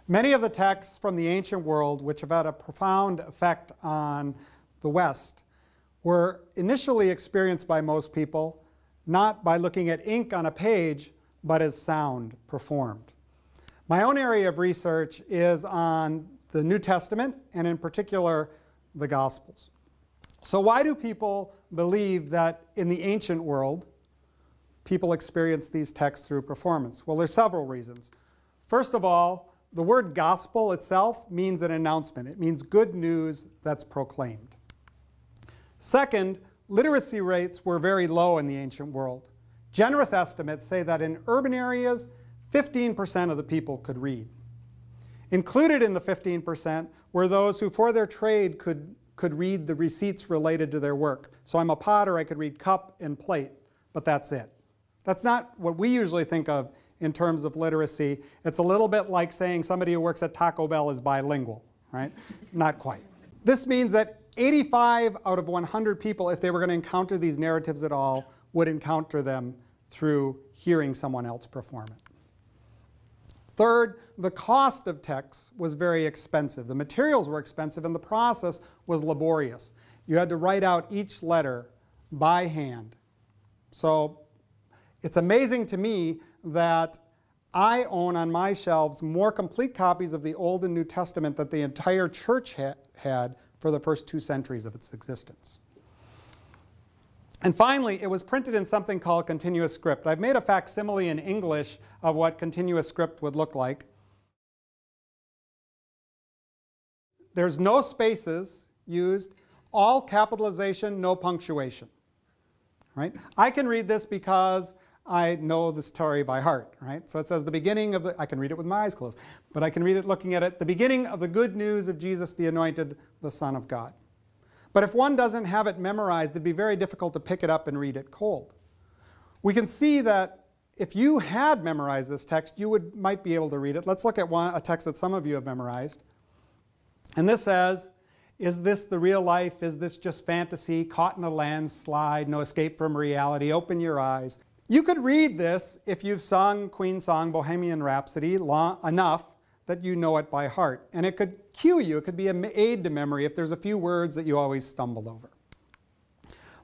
Many of the texts from the ancient world which have had a profound effect on the West were initially experienced by most people not by looking at ink on a page, but as sound performed. My own area of research is on the New Testament, and in particular, the Gospels. So why do people believe that in the ancient world, people experienced these texts through performance? Well, there's several reasons. First of all, the word gospel itself means an announcement. It means good news that's proclaimed. Second, literacy rates were very low in the ancient world. Generous estimates say that in urban areas, 15% of the people could read. Included in the 15% were those who for their trade could read the receipts related to their work. So I'm a potter, I could read cup and plate, but that's it. That's not what we usually think of in terms of literacy. It's a little bit like saying somebody who works at Taco Bell is bilingual, right? Not quite. This means that 85 out of 100 people, if they were going to encounter these narratives at all, would encounter them through hearing someone else perform it. Third, the cost of texts was very expensive. The materials were expensive and the process was laborious. You had to write out each letter by hand. So it's amazing to me that I own on my shelves more complete copies of the Old and New Testament that the entire church had for the first 2 centuries of its existence. And finally, it was printed in something called continuous script. I've made a facsimile in English of what continuous script would look like. There's no spaces used, all capitalization, no punctuation. Right? I can read this because I know the story by heart, right? So it says the beginning of the, I can read it with my eyes closed, but I can read it looking at it, the beginning of the good news of Jesus the Anointed, the Son of God. But if one doesn't have it memorized, it'd be very difficult to pick it up and read it cold. We can see that if you had memorized this text, you might be able to read it. Let's look at a text that some of you have memorized. And this says, is this the real life? Is this just fantasy? Caught in a landslide, no escape from reality, open your eyes. You could read this if you've sung Queen's song, Bohemian Rhapsody, enough that you know it by heart. And it could cue you, it could be an aid to memory if there's a few words that you always stumble over.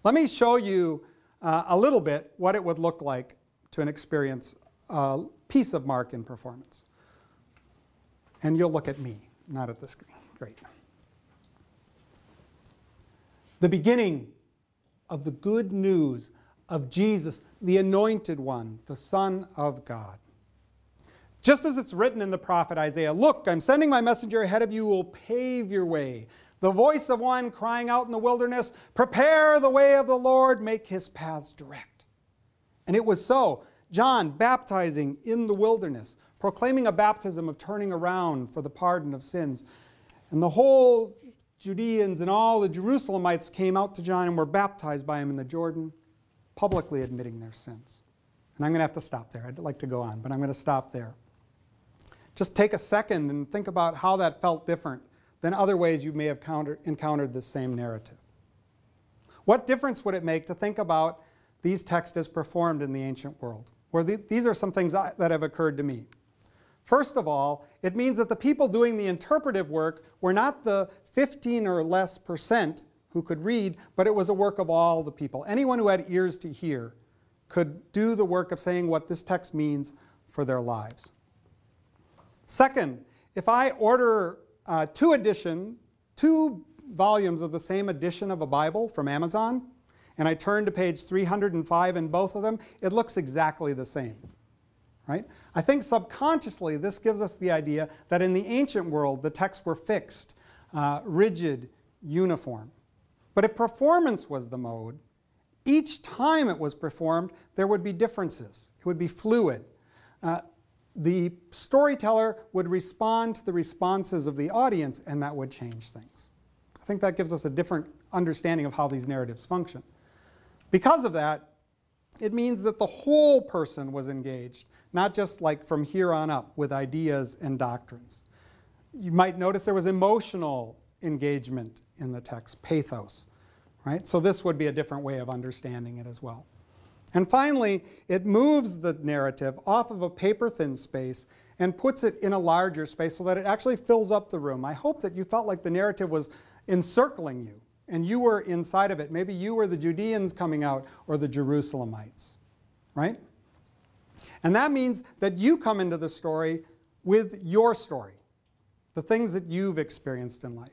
Let me show you a little bit what it would look like to experience a piece of Mark in performance. And you'll look at me, not at the screen. Great. The beginning of the good news of Jesus, the Anointed One, the Son of God. Just as it's written in the prophet Isaiah, look, I'm sending my messenger ahead of you who will pave your way. The voice of one crying out in the wilderness, prepare the way of the Lord, make his paths direct. And it was so. John baptizing in the wilderness, proclaiming a baptism of turning around for the pardon of sins. And the whole Judeans and all the Jerusalemites came out to John and were baptized by him in the Jordan, publicly admitting their sins. And I'm going to have to stop there. I'd like to go on, but I'm going to stop there. Just take a second and think about how that felt different than other ways you may have encountered this same narrative. What difference would it make to think about these texts as performed in the ancient world? Well, these are some things that have occurred to me. First of all, it means that the people doing the interpretive work were not the 15 or less % who could read, but it was a work of all the people. Anyone who had ears to hear could do the work of saying what this text means for their lives. Second, if I order 2 volumes of the same edition of a Bible from Amazon, and I turn to page 305 in both of them, it looks exactly the same. Right? I think subconsciously this gives us the idea that in the ancient world the texts were fixed, rigid, uniform. But if performance was the mode, each time it was performed there would be differences. It would be fluid. The storyteller would respond to the responses of the audience, and that would change things. I think that gives us a different understanding of how these narratives function. Because of that, it means that the whole person was engaged, not just like from here on up with ideas and doctrines. You might notice there was emotional engagement in the text, pathos, right? So this would be a different way of understanding it as well. And finally, it moves the narrative off of a paper-thin space and puts it in a larger space so that it actually fills up the room. I hope that you felt like the narrative was encircling you and you were inside of it. Maybe you were the Judeans coming out or the Jerusalemites, right? And that means that you come into the story with your story, the things that you've experienced in life.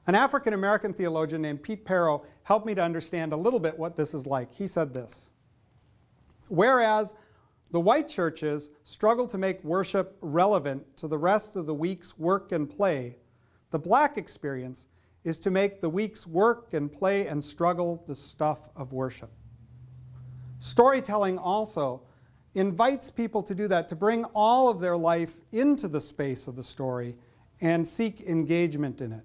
An African-American theologian named Pete Perro helped me to understand a little bit what this is like. He said this: whereas the white churches struggle to make worship relevant to the rest of the week's work and play, the black experience is to make the week's work and play and struggle the stuff of worship. Storytelling also invites people to do that, to bring all of their life into the space of the story and seek engagement in it.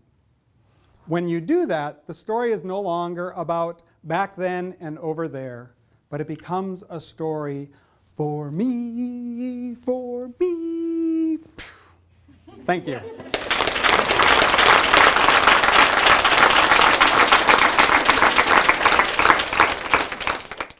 When you do that, the story is no longer about back then and over there, but it becomes a story for me, for me. Thank you.